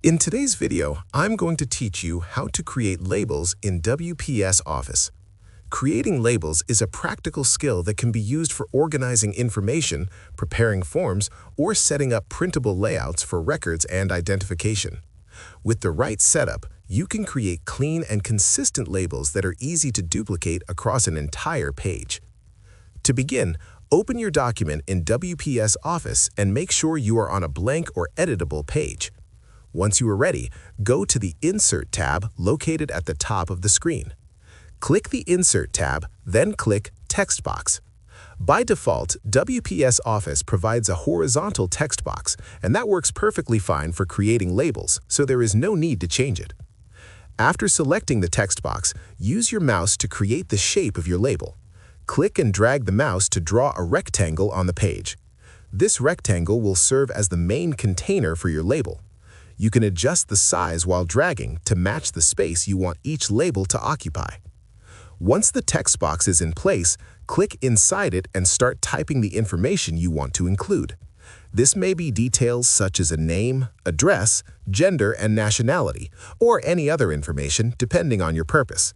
In today's video, I'm going to teach you how to create labels in WPS Office. Creating labels is a practical skill that can be used for organizing information, preparing forms, or setting up printable layouts for records and identification. With the right setup, you can create clean and consistent labels that are easy to duplicate across an entire page. To begin, open your document in WPS Office and make sure you are on a blank or editable page. Once you are ready, go to the Insert tab located at the top of the screen. Click the Insert tab, then click Text Box. By default, WPS Office provides a horizontal text box, and that works perfectly fine for creating labels, so there is no need to change it. After selecting the text box, use your mouse to create the shape of your label. Click and drag the mouse to draw a rectangle on the page. This rectangle will serve as the main container for your label. You can adjust the size while dragging to match the space you want each label to occupy. Once the text box is in place, click inside it and start typing the information you want to include. This may be details such as a name, address, gender, and nationality, or any other information depending on your purpose.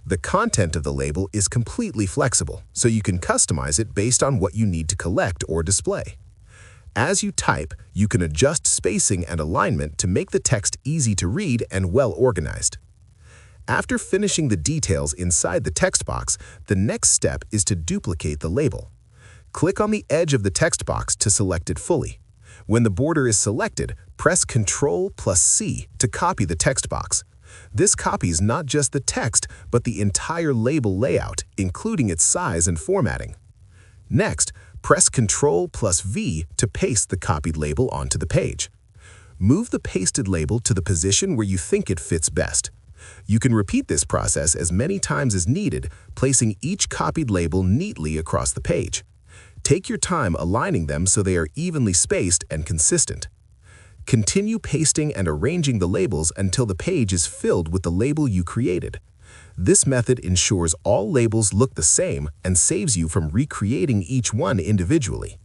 The content of the label is completely flexible, so you can customize it based on what you need to collect or display. As you type, you can adjust spacing and alignment to make the text easy to read and well organized. After finishing the details inside the text box, the next step is to duplicate the label. Click on the edge of the text box to select it fully. When the border is selected, press Ctrl+C to copy the text box. This copies not just the text, but the entire label layout, including its size and formatting. Next, press Ctrl+V to paste the copied label onto the page. Move the pasted label to the position where you think it fits best. You can repeat this process as many times as needed, placing each copied label neatly across the page. Take your time aligning them so they are evenly spaced and consistent. Continue pasting and arranging the labels until the page is filled with the label you created. This method ensures all labels look the same and saves you from recreating each one individually.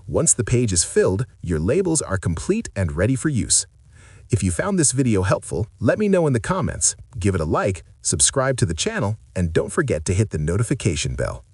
Once the page is filled, your labels are complete and ready for use. If you found this video helpful, let me know in the comments, give it a like, subscribe to the channel, and don't forget to hit the notification bell.